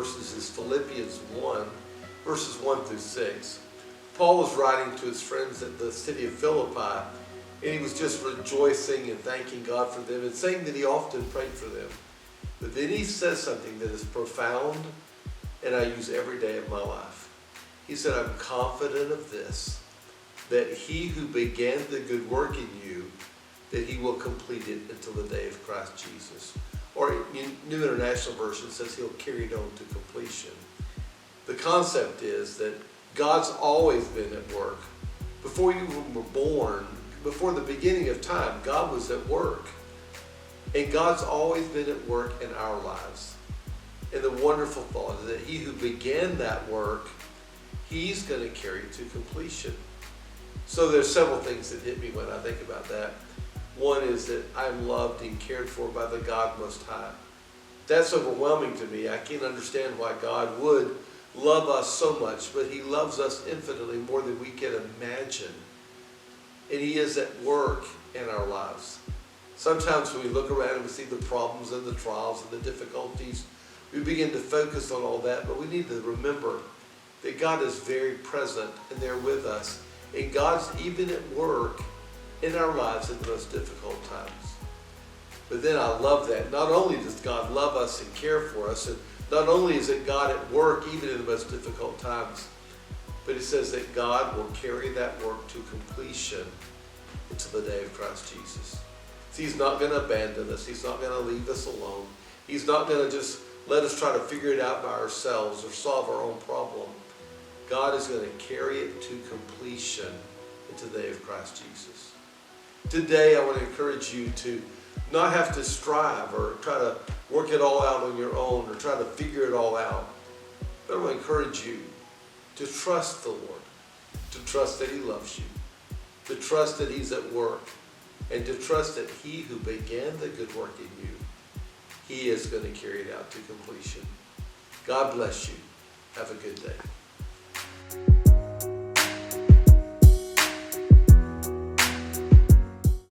verses is Philippians 1, verses 1 through 6. Paul was writing to his friends at the city of Philippi, and he was just rejoicing and thanking God for them and saying that he often prayed for them. But then he says something that is profound and I use every day of my life. He said, I'm confident of this, that he who began the good work in you, that he will complete it until the day of Christ Jesus. Or New International Version says he'll carry it on to completion. The concept is that God's always been at work. Before you were born, before the beginning of time, God was at work. And God's always been at work in our lives. And the wonderful thought is that he who began that work, he's going to carry it to completion. So there's several things that hit me when I think about that. One is that I'm loved and cared for by the God Most High. That's overwhelming to me. I can't understand why God would love us so much, but he loves us infinitely more than we can imagine. And he is at work in our lives. Sometimes when we look around and we see the problems and the trials and the difficulties, we begin to focus on all that, but we need to remember that God is very present and there with us. And God's even at work in our lives in the most difficult times. But then I love that. Not only does God love us and care for us, and not only is it God at work even in the most difficult times, but it says that God will carry that work to completion until the day of Christ Jesus. See, he's not going to abandon us. He's not going to leave us alone. He's not going to just let us try to figure it out by ourselves or solve our own problem. God is going to carry it to completion until the day of Christ Jesus. Today, I want to encourage you to not have to strive or try to work it all out on your own or try to figure it all out. But I want to encourage you to trust the Lord, to trust that he loves you, to trust that he's at work, and to trust that he who began the good work in you, he is going to carry it out to completion. God bless you. Have a good day.